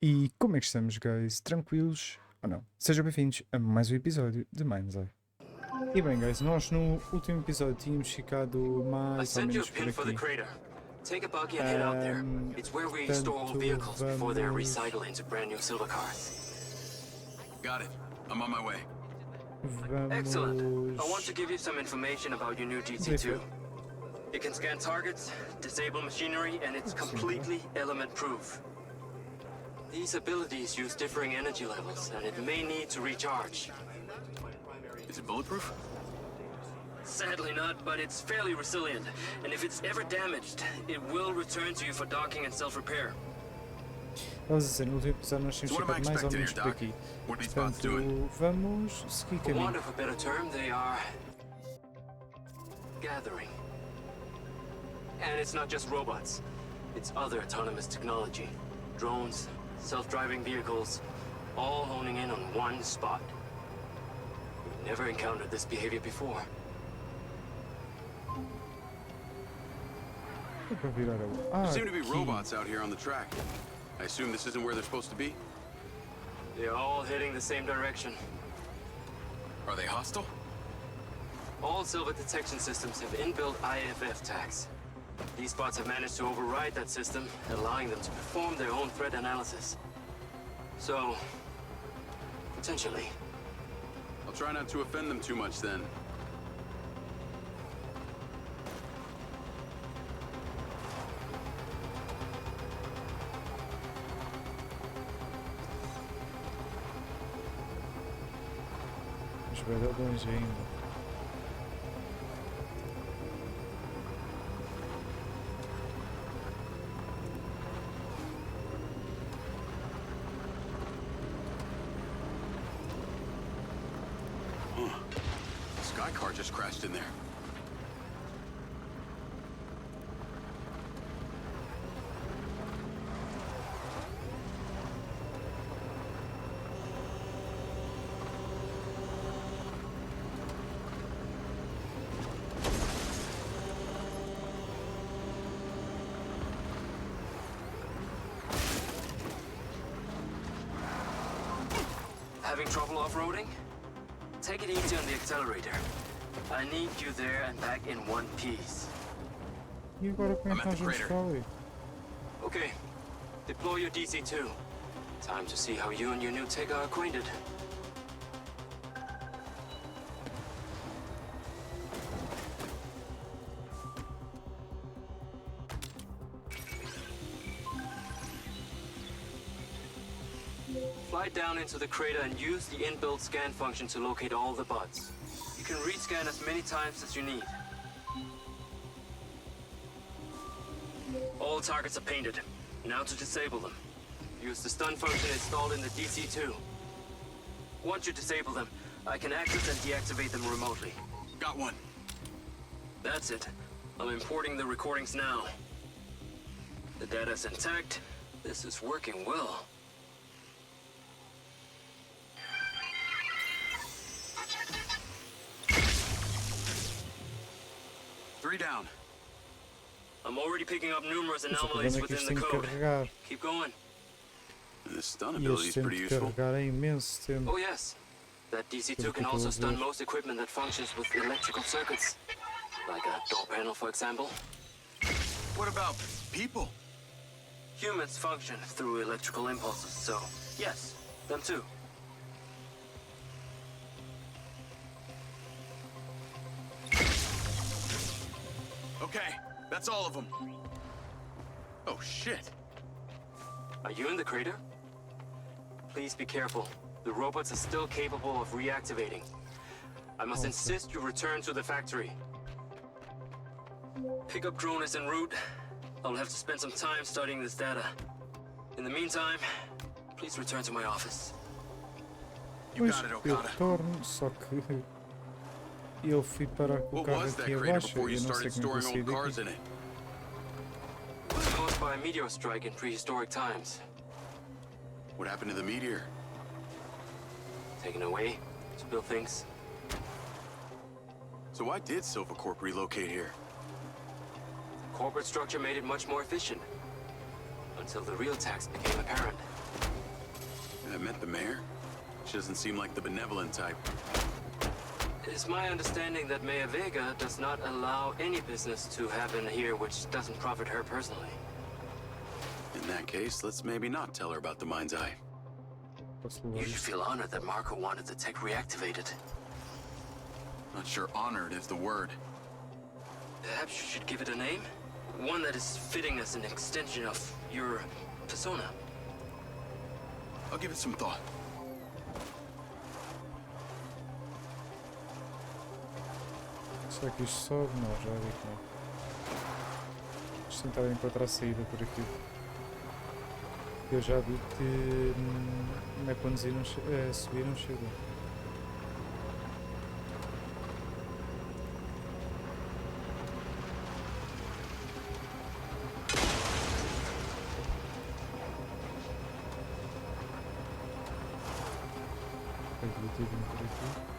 E como é que estamos, guys? Tranquilos ou não? Sejam bem-vindos a mais um episódio de MindsEye. E bem, guys, nós no último episódio tínhamos ficado mais ou menos por aqui. Portanto, Excellent. I want to give you some information about your new DC2. It can scan targets, disable machinery, and it's completely element-proof. These abilities use differing energy levels, and it may need to recharge. Is it bulletproof? Sadly not, but it's fairly resilient, and if it's ever damaged, it will return to you for docking and self-repair. Vamos dizer, no último episódio nós tínhamos ficado mais ou menos por aqui. Portanto, vamos seguir For caminho. want of a better term, they are gathering. And it's not just robots. It's other autonomous technology. Drones, self-driving vehicles, all honing in on one spot. We've never encountered this behavior before. There seem to be robots out here on the track. I assume this isn't where they're supposed to be? They're all heading the same direction. Are they hostile? All silver detection systems have inbuilt IFF tags. These bots have managed to override that system, allowing them to perform their own threat analysis. So, potentially. I'll try not to offend them too much then. Vai dar longe ainda. The sky car just crashed in there. Having trouble off-roading? Take it easy on the accelerator. I need you there and back in one piece. E agora como é que nós vamos para ali? Okay, deploy your DC2. Time to see how you and your new tech are acquainted. Fly down into the crater and use the inbuilt scan function to locate all the bots. You can rescan as many times as you need. All targets are painted. Now to disable them. Use the stun function installed in the DC2. Once you disable them, I can access and deactivate them remotely. Got one. That's it. I'm importing the recordings now. The data's intact. This is working well. Three down. I'm already picking up numerous O problema anomalies é que within isto the tem que code. carregar. Keep going. This stun E ability este is tempo pretty de useful. carregar é imenso tempo. Oh yes. That DC2 can also stun most equipment that functions with electrical circuits. Like a door panel, for example. What about people? Humans function through electrical impulses, so yes, them too. Okay, that's all of them. Oh shit. Are you in the crater? Please be careful. The robots are still capable of reactivating. I must insist you return to the factory. Pickup drone is en route. I'll have to spend some time studying this data. In the meantime, please return to my office. You Pois, got it, eu Okada. retorno, só que eu fui parar com o What carro was that aqui crater abaixo before e you eu não sei started como é que eu storing saí old cars daqui. in it? It was caused by a meteor strike in prehistoric times. What happened to the meteor? Taken away to build things. So why did Silvercorp relocate here? Corporate structure made it much more efficient. Until the real tax became apparent. I met the mayor. She doesn't seem like the benevolent type. It's my understanding that Mayor Vega does not allow any business to happen here which doesn't profit her personally. In that case, let's maybe not tell her about the MindsEye. Posso levar You should isto? feel honored that Marco wanted the tech reactivated. Not sure honored is the word. Perhaps you should give it a name? One that is fitting as an extension of your persona. I'll give it some thought. Será que isto sobe? Não, já vi que não. Vamos tentar encontrar a saída por aqui. Eu já vi que não é conduzir, subir não chega. Vou ter vindo por aqui.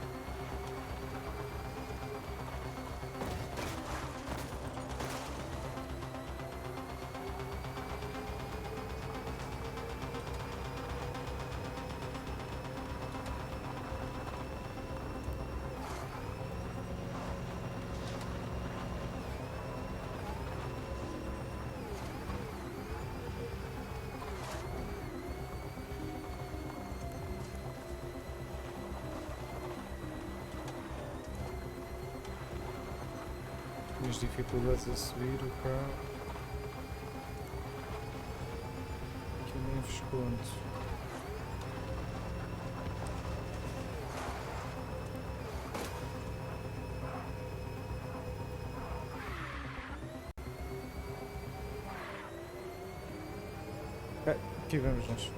As dificuldades a subir o carro que eu nem vos conto. Aqui vamos nós.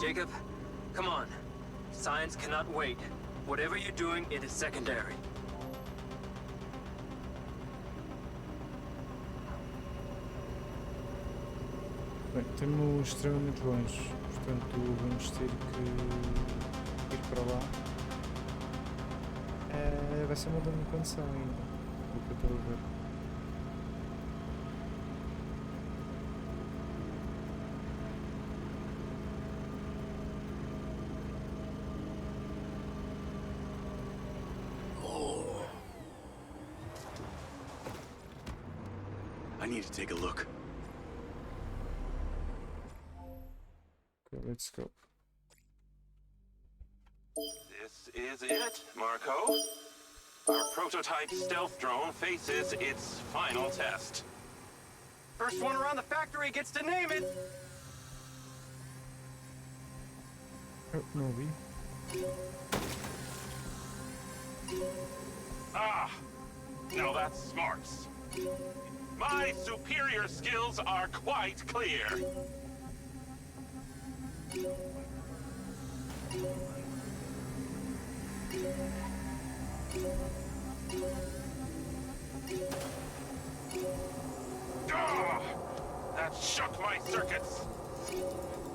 Jacob, come on. Science cannot wait. Whatever you're doing, it is secondary. Bem, estamos extremamente longe, portanto vamos ter que ir para lá. Vai ser uma grande condição ainda, o que eu estou a ver. I need to take a look. Okay, let's go. This is it, Marco. Our prototype stealth drone faces its final test. First one around the factory gets to name it. Oh, não vi. Ah, now that's smarts. My superior skills are quite clear. Ah, that shook my circuits.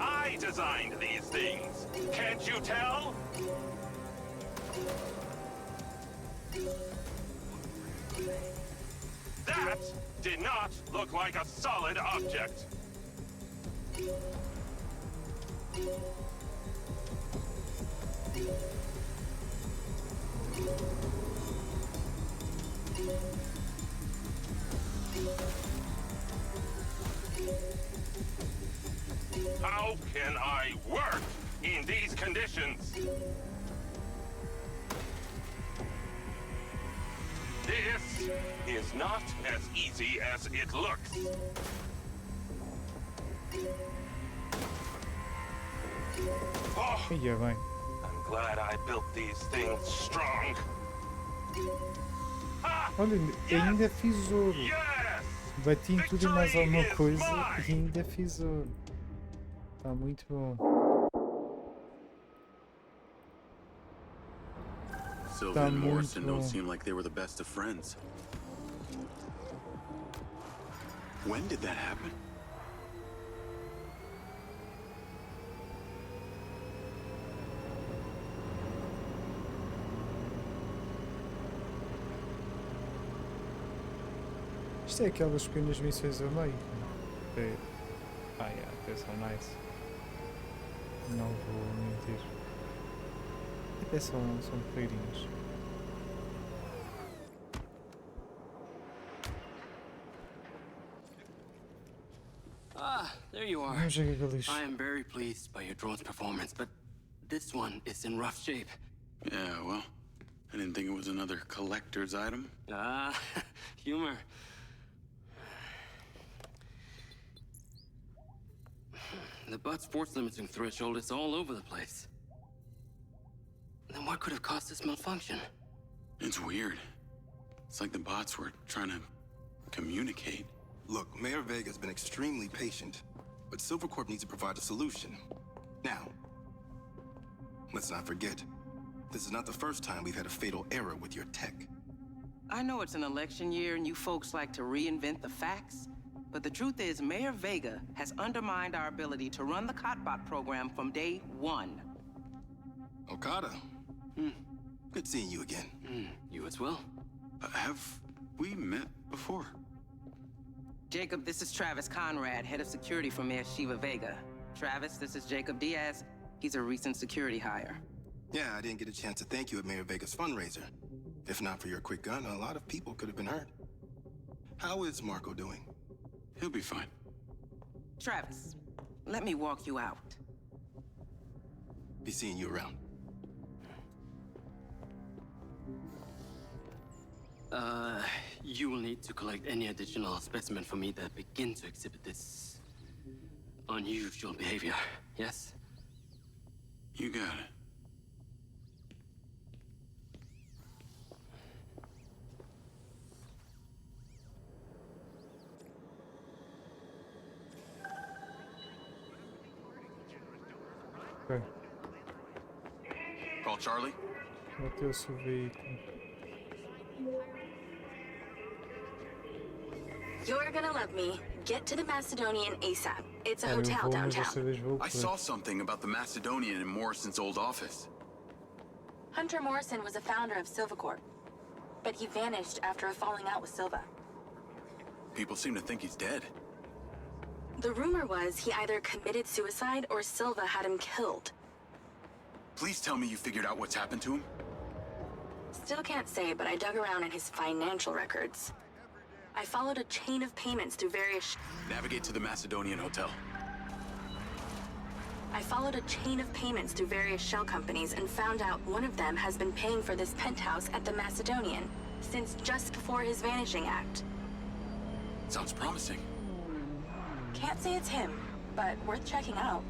I designed these things. Can't you tell? That did not look like a solid object. How can I work in these conditions? This is not as easy as it looks. Oh, Ia bem. I'm glad I built these things strong. Ah, Olha, ainda fiz ouro. yes! Bati em tudo e mais alguma Victory is coisa mine! e ainda fiz ouro. Está muito bom. Sylvia and muito Morrison don't bom. seem like they were the best of friends. When did that happen? Isto é aquelas pequenas missões a meio. Até são nice. Não vou mentir. Até são porreirinhas. Ah, there you are. Vamos ver o que é que ele diz. I am very pleased by your drone's performance, but this one is in rough shape. Yeah, well, I didn't think it was another collector's item. Ah, humor. The butt's force limiting threshold is all over the place. Then what could have caused this malfunction? It's weird. It's like the bots were trying to communicate. Look, Mayor Vega's been extremely patient, but Silvercorp needs to provide a solution. Now, let's not forget, this is not the first time we've had a fatal error with your tech. I know it's an election year and you folks like to reinvent the facts, but the truth is Mayor Vega has undermined our ability to run the Cotbot program from day one. Okada. Good seeing you again. You as well. Have we met before? Jacob, this is Travis Conrad, head of security for Mayor Shiva Vega. Travis, this is Jacob Diaz. He's a recent security hire. Yeah, I didn't get a chance to thank you at Mayor Vega's fundraiser. If not for your quick gun, a lot of people could have been hurt. How is Marco doing? He'll be fine. Travis, let me walk you out. Be seeing you around. You will need to collect any additional specimen for me that begin to exhibit this unusual behavior, yes? You got it. Ok. Call Charlie? Bateu-se o veículo. You're gonna love me. Get to the Macedonian ASAP. It's a Eu hotel vou, mas desta downtown. vez vou I correr. saw something about the Macedonian in Morrison's old office. Hunter Morrison was a founder of Silvercorp, but he vanished after a falling out with Silva. People seem to think he's dead. The rumor was he either committed suicide or Silva had him killed. Please tell me you figured out what's happened to him? Still can't say, but I dug around in his financial records. I followed a chain of payments through various Navigate to the Macedonian hotel. shell companies and found out one of them has been paying for this penthouse at the Macedonian since just before his vanishing act. Sounds promising. Can't say it's him, but worth checking out.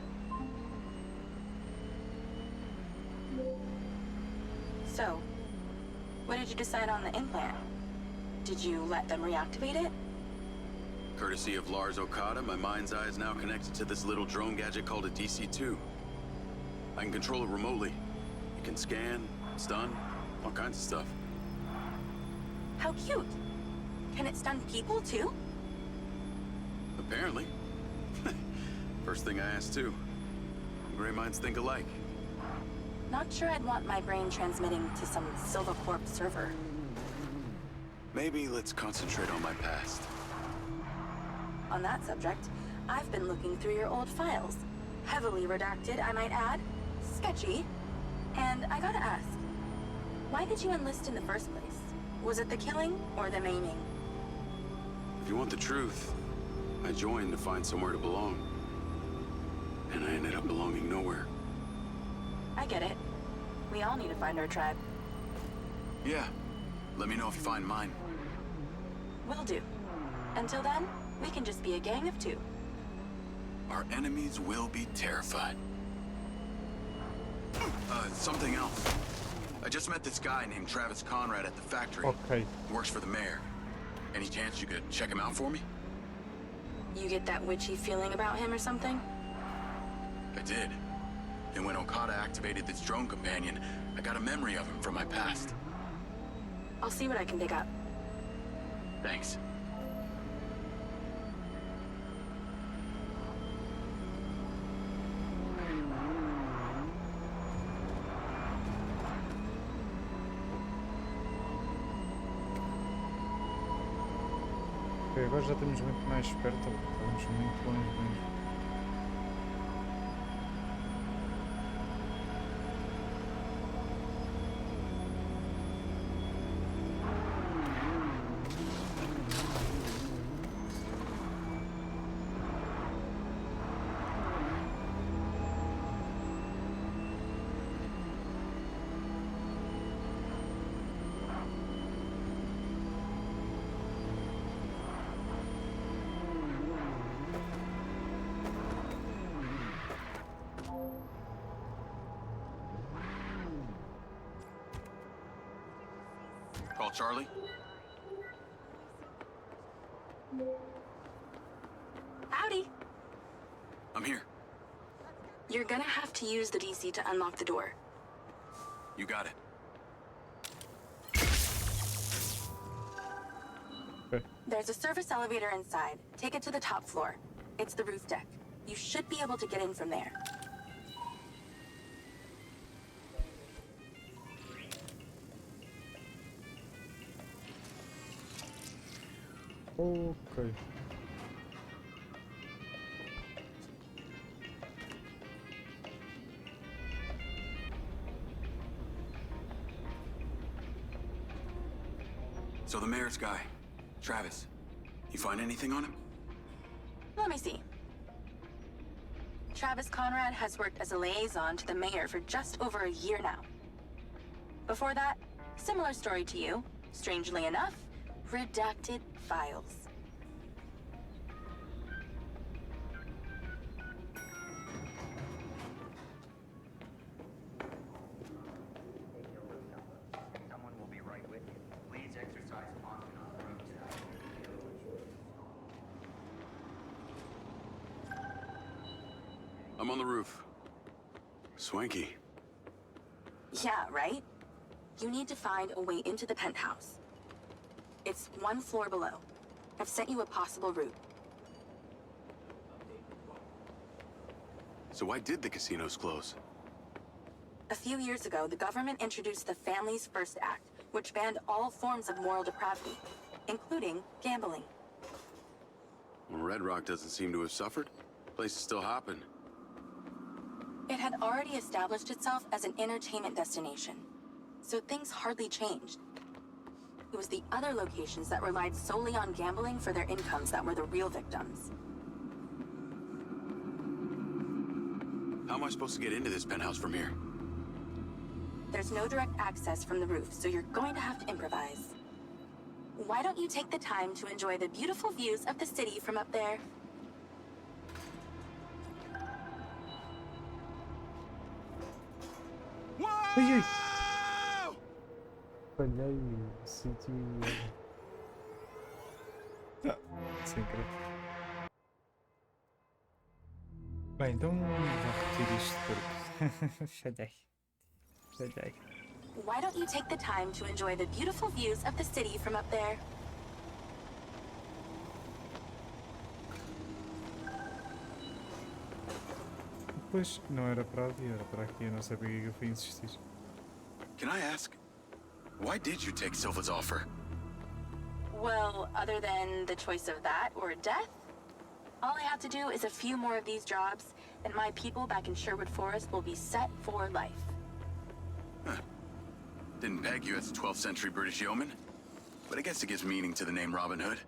So, what did you decide on the implant? Did you let them reactivate it? Courtesy of Lars Okada, my mind's eye is now connected to this little drone gadget called a DC-2. I can control it remotely. It can scan, stun, all kinds of stuff. How cute. Can it stun people too? Apparently. First thing I asked too. Gray minds think alike. Not sure I'd want my brain transmitting to some Silvercorp server. Maybe let's concentrate on my past. On that subject, I've been looking through your old files. Heavily redacted, I might add. Sketchy. And I gotta ask, why did you enlist in the first place? Was it the killing or the maiming? If you want the truth, I joined to find somewhere to belong. And I ended up belonging nowhere. I get it. We all need to find our tribe. Yeah. Let me know if you find mine. Will do. Until then, we can just be a gang of two. Our enemies will be terrified. Something else. I just met this guy named Travis Conrad at the factory. Ok. He works for the mayor. Any chance you could check him out for me? You get that witchy feeling about him or something? I did. And when Okada activated this drone companion, I got a memory of him from my past. I'll see what I can dig up. Thanks. Ok, agora já estamos muito mais perto, estamos muito longe mesmo. Charlie. Howdy. I'm here. You're gonna have to use the DC to unlock the door. You got it. Okay. There's a service elevator inside. Take it to the top floor. It's the roof deck. You should be able to get in from there. Ok. So the mayor's guy, Travis, you find anything on him? Let me see. Travis Conrad has worked as a liaison to the mayor for just over a year now. Before that, similar story to you. Strangely enough, redacted files. Someone will be right with you. Please exercise caution on the road today. I'm on the roof. Swanky. Yeah, right? You need to find a way into the penthouse. It's one floor below. I've sent you a possible route. So why did the casinos close? A few years ago, the government introduced the Family's First Act, which banned all forms of moral depravity, including gambling. Well, Red Rock doesn't seem to have suffered. Place is still hopping. It had already established itself as an entertainment destination, so things hardly changed. It was the other locations that relied solely on gambling for their incomes that were the real victims. How am I supposed to get into this penthouse from here? There's no direct access from the roof, so you're going to have to improvise. Why don't you take the time to enjoy the beautiful views of the city from up there? Ai, ai. Falhei, senti. Ah, sem querer. Bem, então vou repetir isto porque. Falhei. Falhei. Why don't you take the time to enjoy the beautiful views of the city from up there? Pois, não era para ali, era para aqui. Eu não sei porque eu fui insistir. Can I ask, why did you take Silva's offer? Well, other than the choice of that or death, all I have to do is a few more of these jobs, and my people back in Sherwood Forest will be set for life. Huh. Didn't peg you as a 12th century British yeoman, but I guess it gives meaning to the name Robin Hood.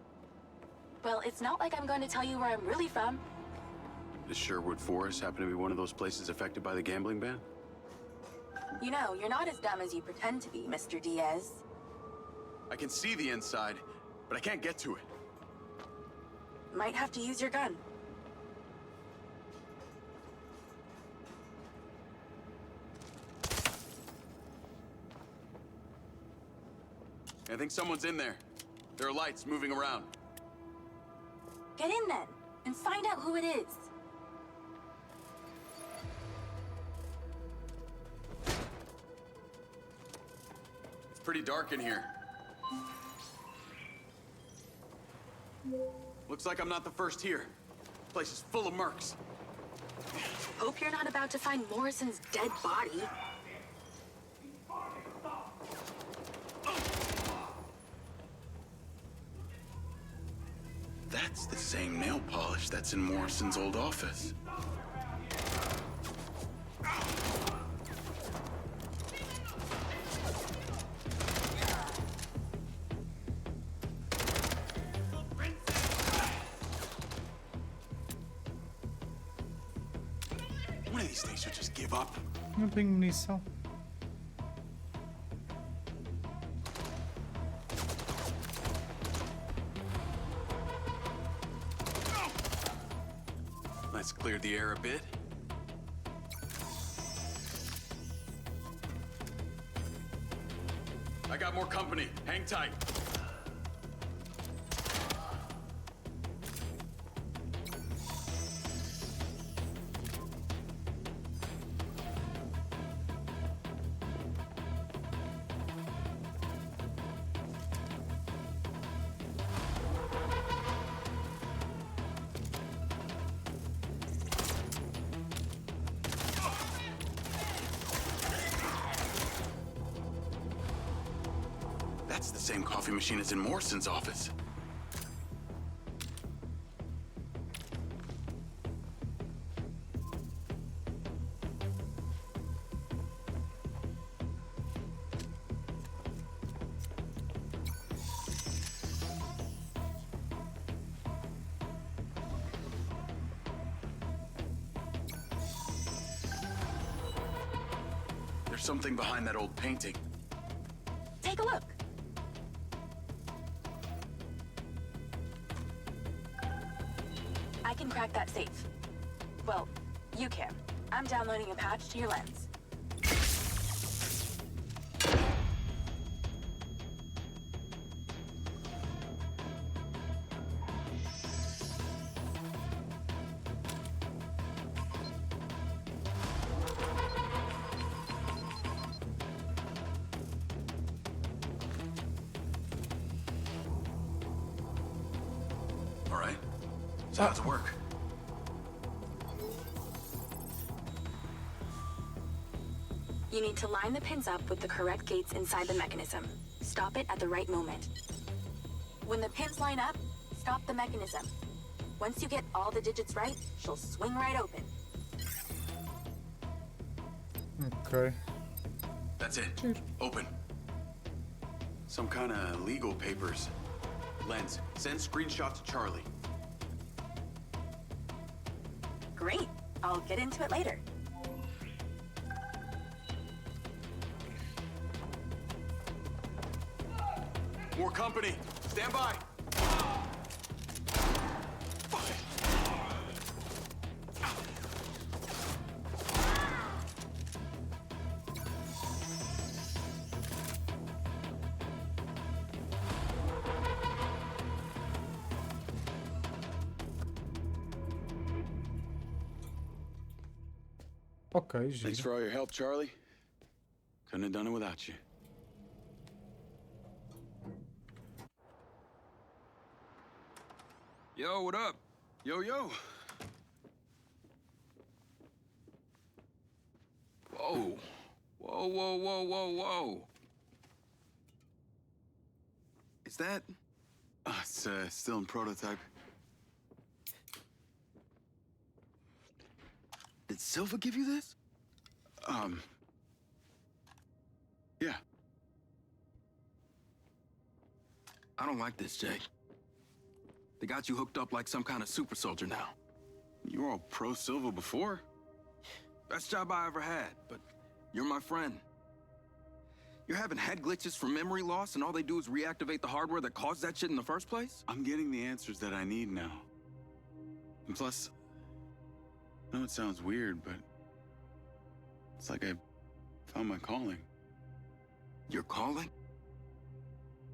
Well, it's not like I'm going to tell you where I'm really from. Does Sherwood Forest happen to be one of those places affected by the gambling ban? You know, you're not as dumb as you pretend to be, Mr. Diaz. I can see the inside, but I can't get to it. Might have to use your gun. I think someone's in there. There are lights moving around. Get in then, and find out who it is. It's pretty dark in here. Looks like I'm not the first here. This place is full of mercs. Hope you're not about to find Morrison's dead body. That's the same nail polish that's in Morrison's old office. One of these days you'll just give up. Não tenho munição. Let's clear the air a bit. I got got more company. Hang tight. That's the same coffee machine as in Morrison's office. There's something behind that old painting. Take a look. I can crack that safe. Well, you can. I'm downloading a patch to your lens. All right. So how's it work? You need to line the pins up with the correct gates inside the mechanism. Stop it at the right moment. When the pins line up, stop the mechanism. Once you get all the digits right, she'll swing right open. Ok. That's it. Open. Some kind of legal papers. Lens, send screenshot to Charlie. Great. I'll get into it later. More company. Stand by. Ok, Thanks giro. for all your help, Charlie. Couldn't have done it without you. Yo, what up? Yo, yo. Whoa. Whoa, whoa, whoa, whoa, whoa. Is that... It's still in prototype. Did Silva give you this? Yeah. I don't like this, Jake. They got you hooked up like some kind of super soldier now. You were all pro Silva before. Best job I ever had, but you're my friend. You're having head glitches from memory loss, and all they do is reactivate the hardware that caused that shit in the first place? I'm getting the answers that I need now. And plus, I know it sounds weird, but it's like I found my calling. Your calling?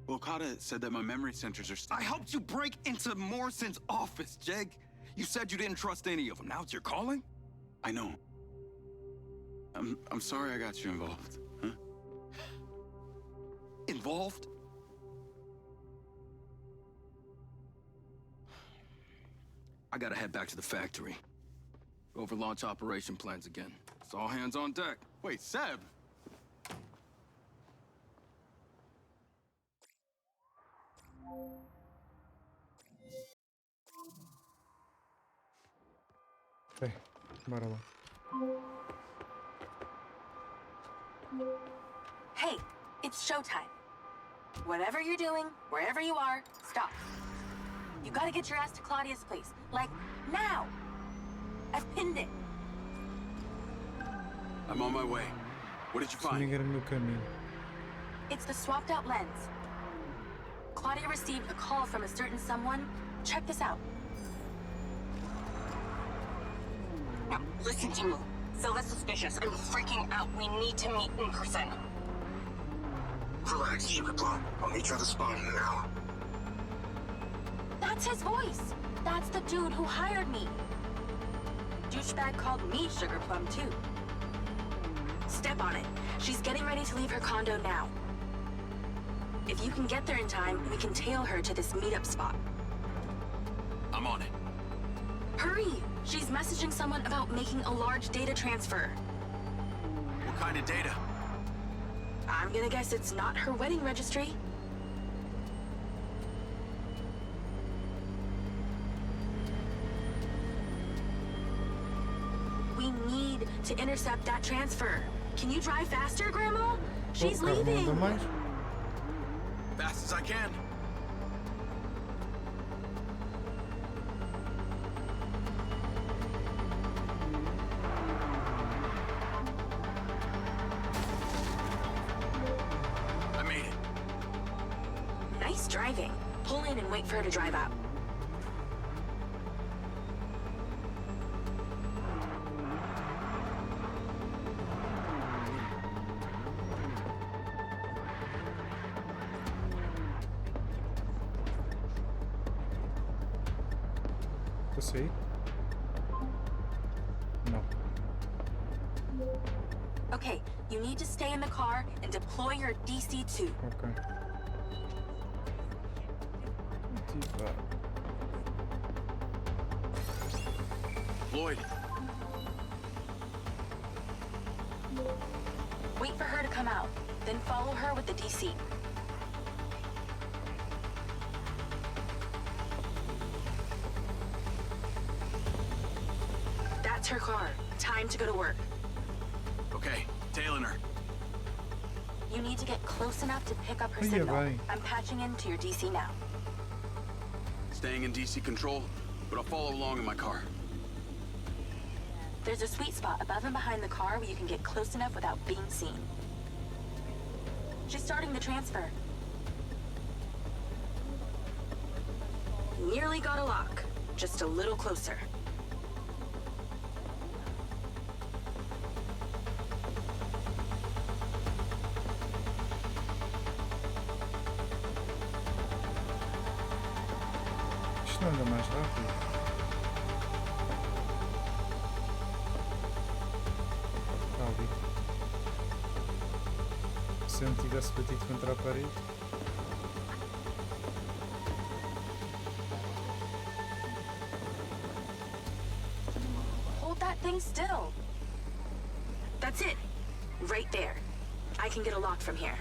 Well, Okada said that my memory centers are I helped you break into Morrison's office, Jake. You said you didn't trust any of them. Now it's your calling? I know. I'm sorry I got you involved, huh? Involved? I gotta head back to the factory. Go over launch operation plans again. It's all hands on deck. Wait, Seb! Ok, bora lá. Hey, it's showtime. Whatever you're doing, wherever you are, stop. You gotta get your ass to Claudia's place. Like, now! I've pinned it. I'm on my way. What did you Se não me find? engano, no caminho. It's the swapped out lens. Claudia received a call from a certain someone. Check this out. Now, listen to me. Silva's suspicious. I'm freaking out. We need to meet in person. Relax, Sugar Plum. I'll meet you at the spot in an hour. That's his voice. That's the dude who hired me. Douchebag called me Sugar Plum, too. Step on it. She's getting ready to leave her condo now. If you can get there in time, we can tail her to this meetup spot. I'm on it. Hurry! She's messaging someone about making a large data transfer. What kind of data? I'm gonna guess it's not her wedding registry. We need to intercept that transfer. Can you drive faster, Grandma? She's leaving. Fast as I can. I made it. Nice driving. Pull in and wait for her to drive out. Posso ir? No. Okay, you need to stay in the car and deploy your DC-2. Ok. Ativar. Lloyd. Wait for her to come out, then follow her with the DC. That's her car. Time to go to work. Okay, tailing her. You need to get close enough to pick up her Oye, signal. bye. I'm patching into your DC now. Staying in DC control, but I'll follow along in my car. There's a sweet spot above and behind the car where you can get close enough without being seen. She's starting the transfer. Nearly got a lock. Just a little closer. Isto não anda mais rápido. Está ali. Se eu não tivesse batido contra a parede. Hold that thing still. That's it. Right there. I can get a lock from here.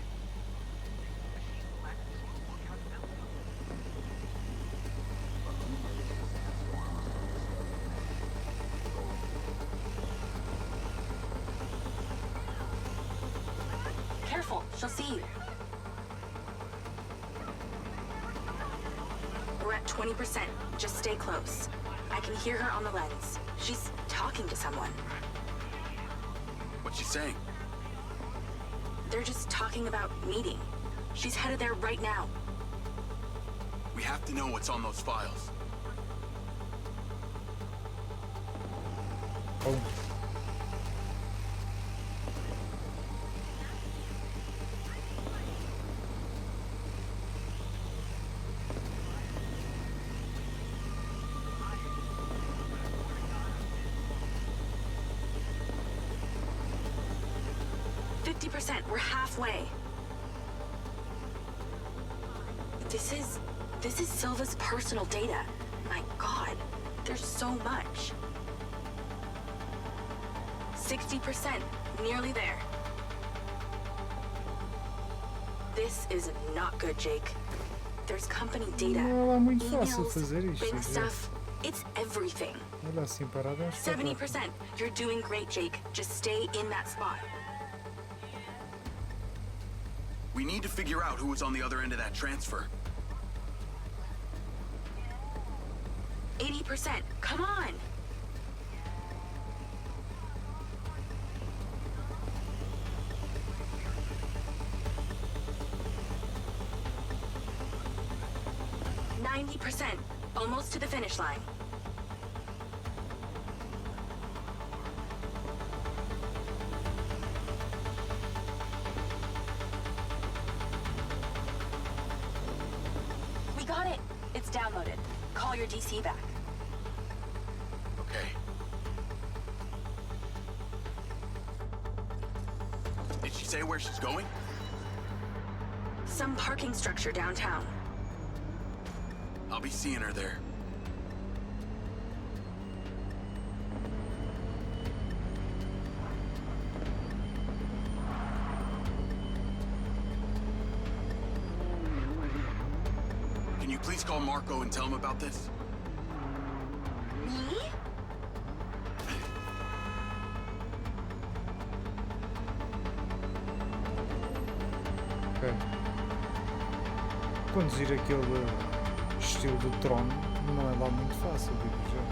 Careful, she'll see you. We're at 20%. Just stay close. I can hear her on the lens. She's talking to someone. What's she saying? They're just talking about meeting. She's headed there right now. We have to know what's on those files. Oh. We're halfway. This is Silva's personal data. My God, there's so much. 60%, nearly there. This is not good, Jake. There's company data. Não é muito fácil emails, fazer isto. bank stuff. It's everything. Olha assim parado. 70%. You're doing great, Jake. Just stay in that spot. We need to figure out who was on the other end of that transfer. 80%. Come on. %. Almost to the finish line. got it. It's downloaded. Call your DC back. Okay. Did she say where she's going? Some parking structure downtown. I'll be seeing her there. Can you please call Marco and tell him about this? Me? Ok. Conduzir aquele estilo de trono não é lá muito fácil, digo já.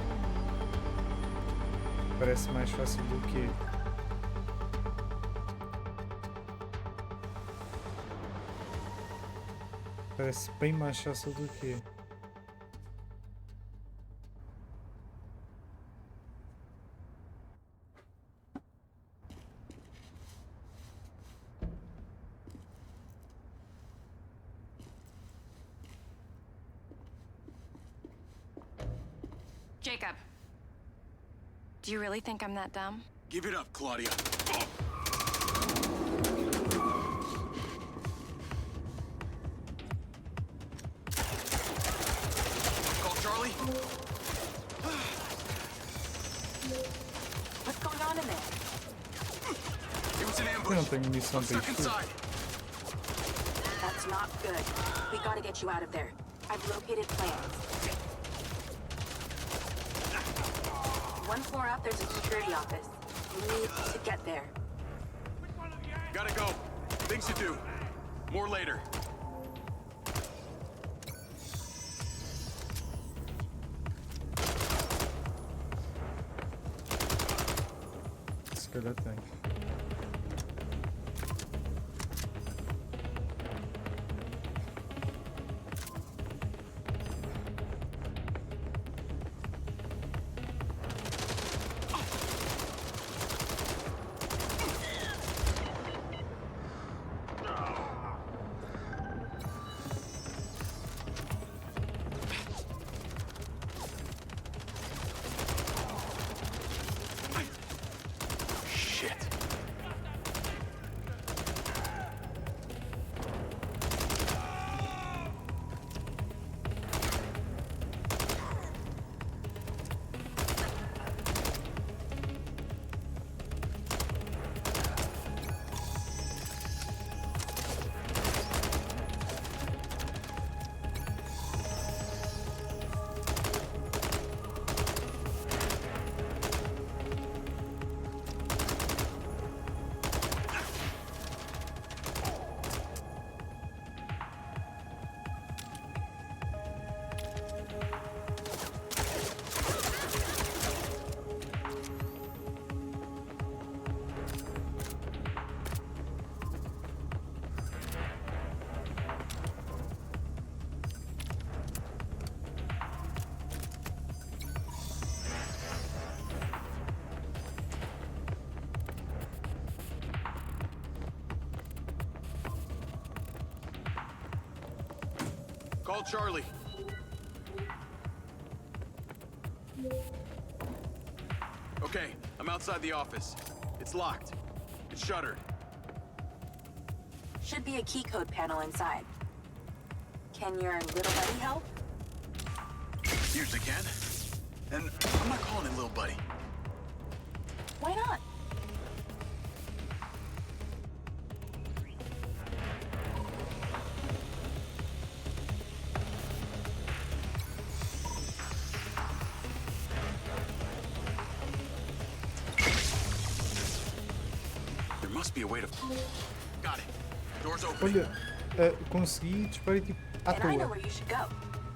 Parece mais fácil do que. Parece bem mais fácil do que. Jacob. Do you really think I'm that dumb? Give it up, Claudia. Call Charlie? What's going on in there? It was an Eu ambush. não tenho munição I'm para stuck isto tudo. inside. That's not good. We gotta get you out of there. I've located plans. One floor up, there's a security office. We need to get there. Gotta go. Things to do. More later. Se calhar tem. Shit. Call Charlie. Okay, I'm outside the office. It's locked. It's shuttered. Should be a key code panel inside. Can your little buddy help? Usually can. And I'm not calling it little buddy. Why not? There must be a way to... Got it. Door's open. Olha, consegui disparei tipo à And I know toa. where you should go.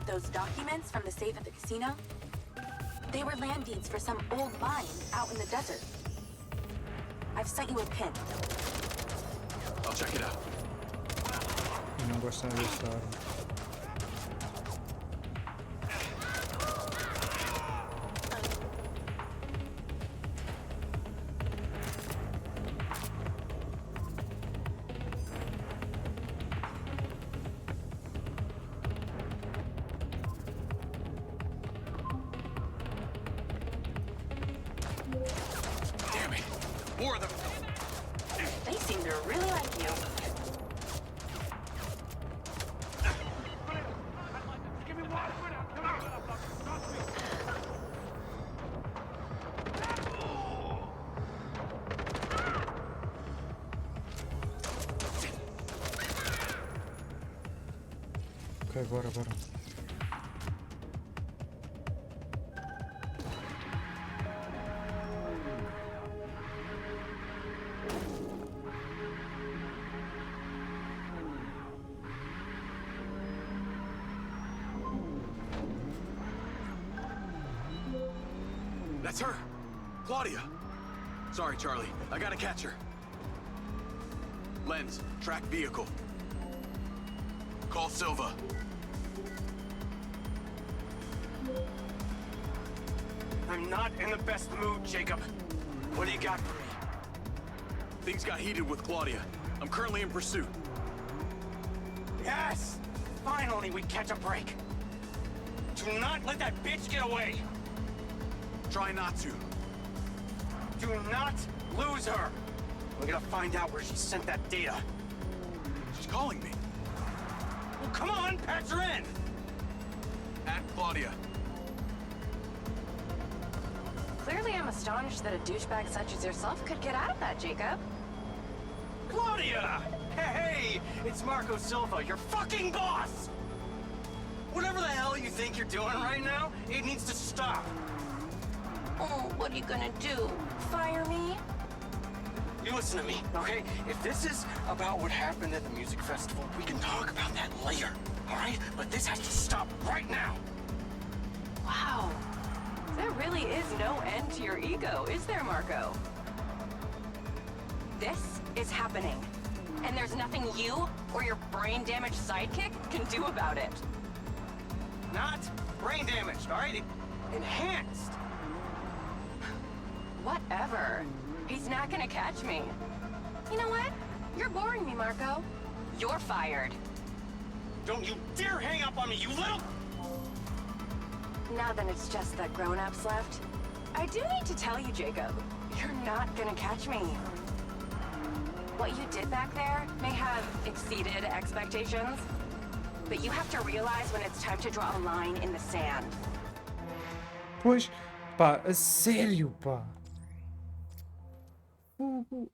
Those documents from the safe at the casino, they were land deeds for some old mine out in the desert. I've sent you a pin. I'll check it out. E não gosto nada desta arma. More of them. They seem to really like you. Ok, bora. That's her. Claudia. Sorry, Charlie. I gotta catch her. Lens, track vehicle. Call Silva. I'm not in the best mood, Jacob. What do you got for me? Things got heated with Claudia. I'm currently in pursuit. Yes! Finally, we catch a break. Do not let that bitch get away. Try not to. Do not lose her. We're gonna find out where she sent that data. She's calling me. Well, come on, patch her in. At Claudia. Clearly, I'm astonished that a douchebag such as yourself could get out of that, Jacob. Claudia! Hey, it's Marco Silva, your fucking boss! Whatever the hell you think you're doing right now, it needs to stop. Oh, what are you gonna do? Fire me? You listen to me, okay? If this is about what happened at the music festival, we can talk about that later, all right? But this has to stop right now. Wow. There really is no end to your ego, is there, Marco? This is happening. And there's nothing you or your brain-damaged sidekick can do about it. Not brain damaged, all right? Enhanced. Whatever. He's not gonna catch me. You know what? You're boring me, Marco. You're fired. Don't you dare hang up on me, you little... Now then it's just the grown-ups left. I do need to tell you, Jacob, you're not gonna catch me. What you did back there may have exceeded expectations, but you have to realize when it's time to draw a line in the sand. Pois, pá, a sério, pá.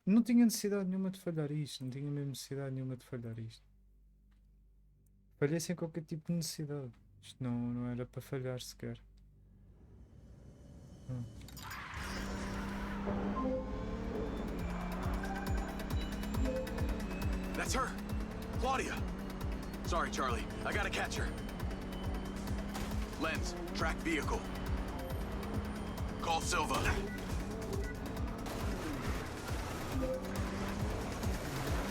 Não tinha necessidade nenhuma de falhar isto. Não tinha mesmo necessidade nenhuma de falhar isto. Falhei sem qualquer tipo de necessidade. Isto não era para falhar sequer. That's her. Claudia. Sorry, Charlie. I gotta catch her. Lens, track vehicle. Call Silva.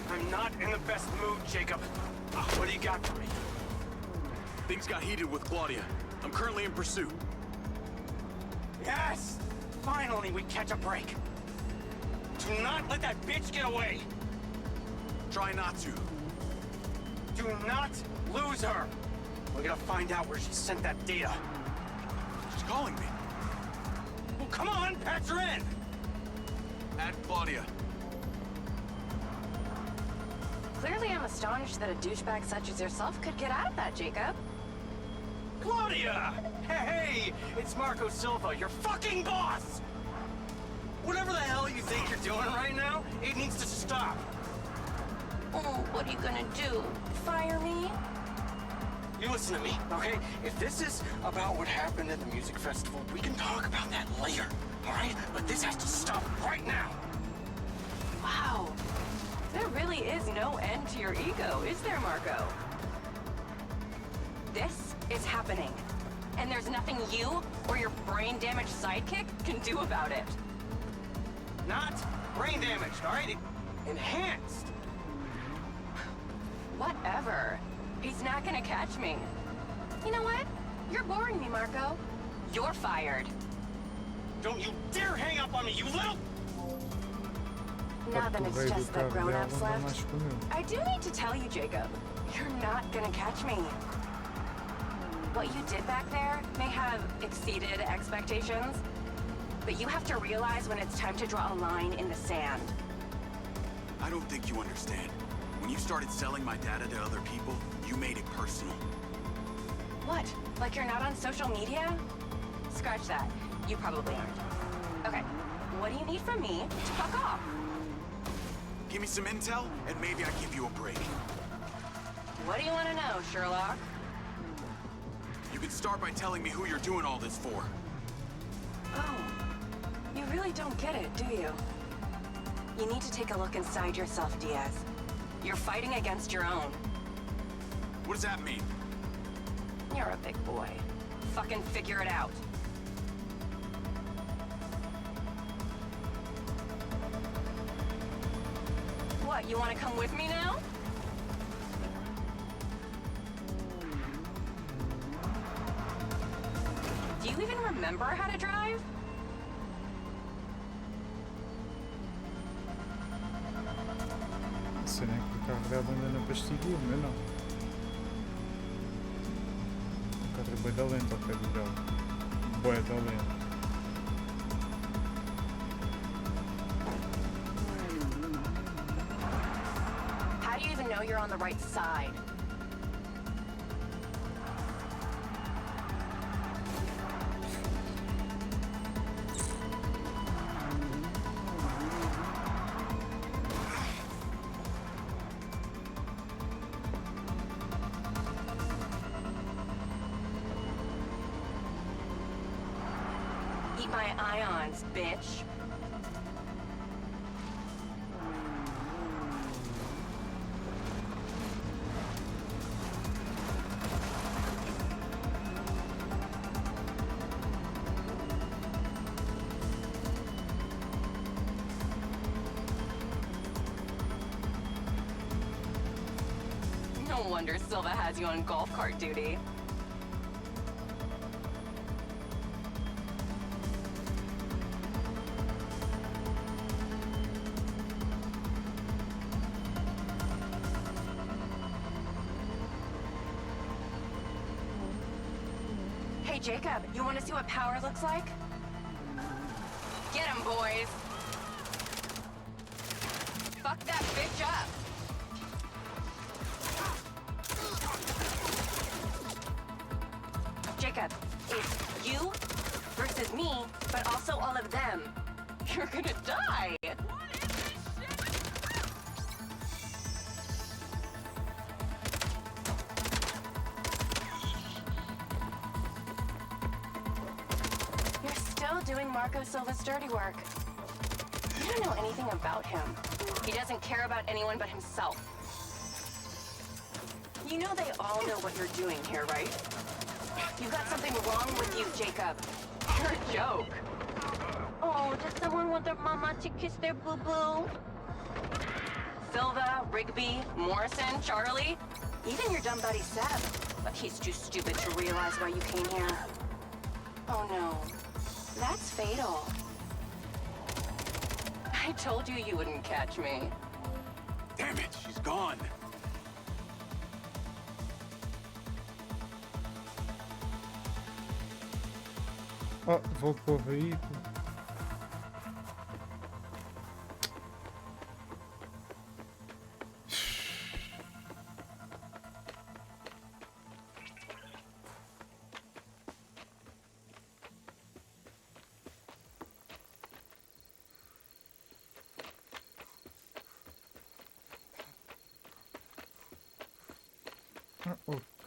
I'm not in the best mood, Jacob. What do you got for me? Things got heated with Claudia. I'm currently in pursuit. Yes! Finally, we catch a break. Do not let that bitch get away. Try not to. Do not lose her. We're gonna find out where she sent that data. She's calling me. Well, come on, patch her in. At Claudia. Clearly, I'm astonished that a douchebag such as yourself could get out of that, Jacob. Claudia! Hey, it's Marco Silva, your fucking boss! Whatever the hell you think you're doing right now, it needs to stop. Oh, what are you gonna do? Fire me? You listen to me, okay? If this is about what happened at the music festival, we can talk about that later, all right? But this has to stop right now. Wow. There really is no end to your ego, is there, Marco? This is happening. And there's nothing you or your brain-damaged sidekick can do about it. Not brain damaged, all right? Enhanced. Whatever. He's not gonna catch me. You know what? You're boring me, Marco. You're fired. Don't you dare hang up on me, you little... Now then it's just the grown-ups left. I do need to tell you, Jacob, you're not gonna catch me. What you did back there may have exceeded expectations, but you have to realize when it's time to draw a line in the sand. I don't think you understand. When you started selling my data to other people, you made it personal. What? Like you're not on social media? Scratch that. You probably aren't. Okay, what do you need from me to fuck off? Give me some intel, and maybe I give you a break. What do you want to know, Sherlock? You can start by telling me who you're doing all this for. Oh, you really don't get it, do you? You need to take a look inside yourself, Diaz. You're fighting against your own. What does that mean? You're a big boy. Fucking figure it out. What, you want to come with me now? Do you even remember how to drive? A cena é que o carro dela anda na pastilha, o meu não. O carro é bué da lento ao pé do dela. Bué da lento. How do you even know you're on the right side? Eat my ions, bitch. No wonder Silva has you on golf cart duty. Hey, Jacob, you want to see what power looks like? Get him, boys! Fuck that bitch up! Jacob, it's you versus me, but also all of them. You're gonna die! You're still doing Marco Silva's dirty work. You don't know anything about him. He doesn't care about anyone but himself. You know they all know what you're doing here, right? You've got something wrong with you, Jacob. You're a joke. Oh, does someone want their mama to kiss their boo-boo? Silva, Rigby, Morrison, Charlie, even your dumb buddy Seb. But he's too stupid to realize why you came here. Oh no, that's fatal. I told you you wouldn't catch me. Damn it, she's gone. Oh, volto para o veículo.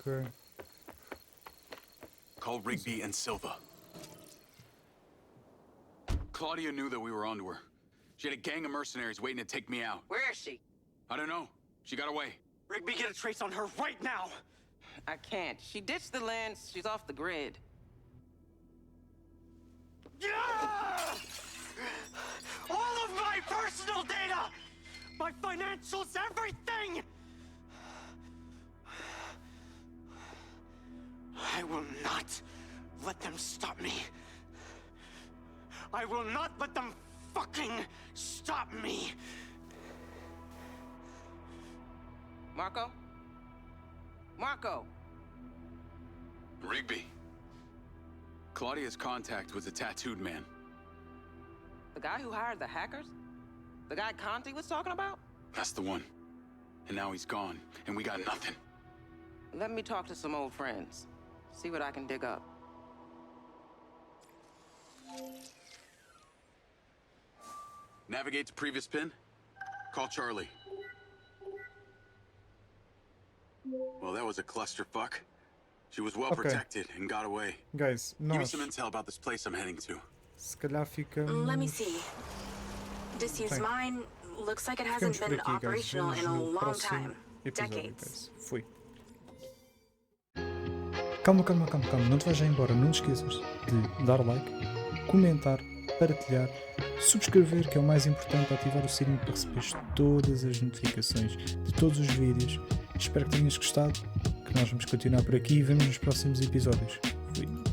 Okay. Call Rigby and Silva. Claudia knew that we were onto her. She had a gang of mercenaries waiting to take me out. Where is she? I don't know. She got away. Rigby, get a trace on her right now! I can't. She ditched the land. She's off the grid. Yeah! All of my personal data! My financials, everything! I will not let them stop me. I will not let them fucking stop me! Marco? Marco! Rigby. Claudia's contact was a tattooed man. The guy who hired the hackers? The guy Conti was talking about? That's the one. And now he's gone, and we got nothing. Let me talk to some old friends. See what I can dig up. Navigate to previous pin. Call Charlie. Well, that was a clusterfuck. She was well protected and got away. Guys, Give me nós, some intel about this place I'm heading to. se calhar ficamos... Let me see. Disused mine looks like it Ficamos hasn't por been aqui, guys. operational in Vemos a no long próximo time. episódio, Decades. guys. Fui. Calma, não te vais já embora. Não te esqueças de dar like, comentar, partilhar, subscrever, que é o mais importante, ativar o sininho para receberes todas as notificações de todos os vídeos. Espero que tenhas gostado, que nós vamos continuar por aqui e vemos nos próximos episódios. Fui.